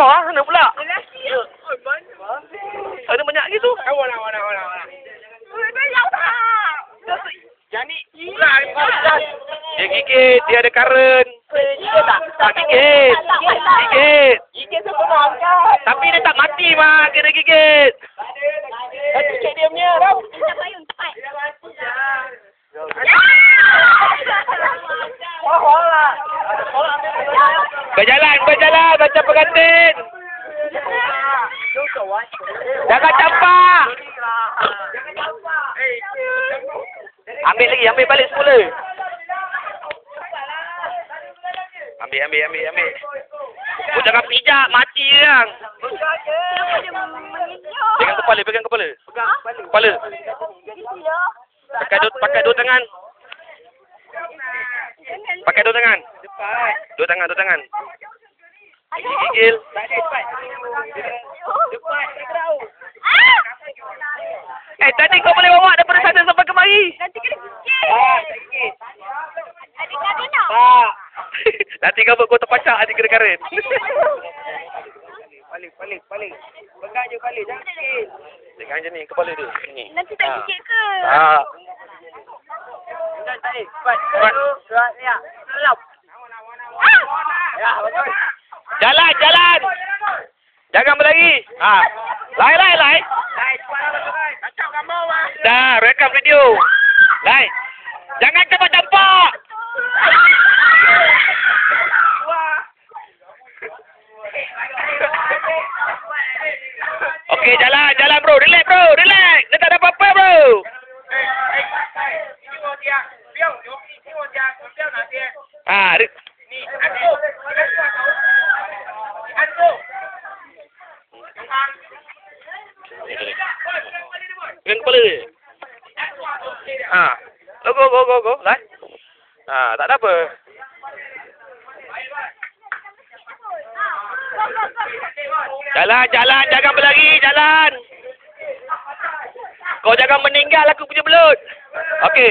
ah? Mana pula? Ada banyak gitu. Dia gigit, dia ada karen. Tak gigit. Gigit. Tapi dia tak mati mah, kena gigit. Tapi cek dia punya tau. Berjalan macam pengantin. Jangan campak. Ambil lagi, ambil balik semula. Ambil. Oh, jangan pijak, mati orang. Pegang kepala. Kepala. Pakai dua tangan. Dua tangan. Gigil. Tadi kau boleh bawa daripada sana sampai kemari. Nanti kena gigit. Adik-adik nak? Tak. Nanti kau terpacak adik kena karet. Balik. Pegang je balik, jangan gigit. Pegang je ni, kepala dia. Ni. Nanti tak gigit ke? Tak. Jangan tarik. Cepat. Ya. Selap. Ya, betul. Jalan. Jangan berlari. Lai. Lai, cepat. Kacau gambar lah. Dah, rekam video. Lai. Jangan campak. Okey, jalan bro. Relax. Dia tak ada apa-apa bro. Pegang kepala dia. Go. Lai. Tak ada apa. Jalan. Jangan berlari. Jalan. Kau jangan meninggal aku punya belut. Okey.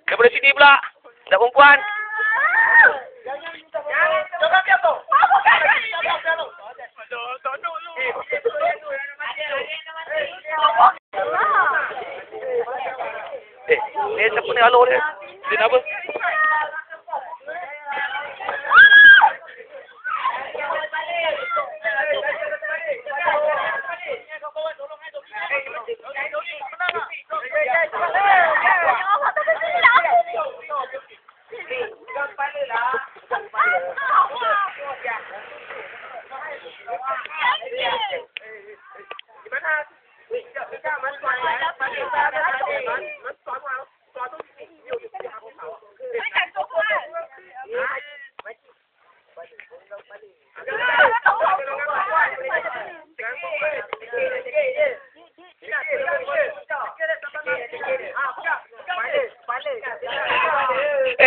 Daripada sini pula. Dah perempuan. Ni siapa ni halo dia? Dia nak apa?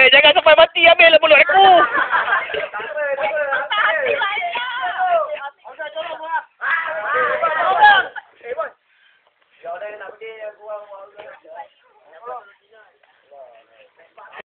Jangan sampai mati.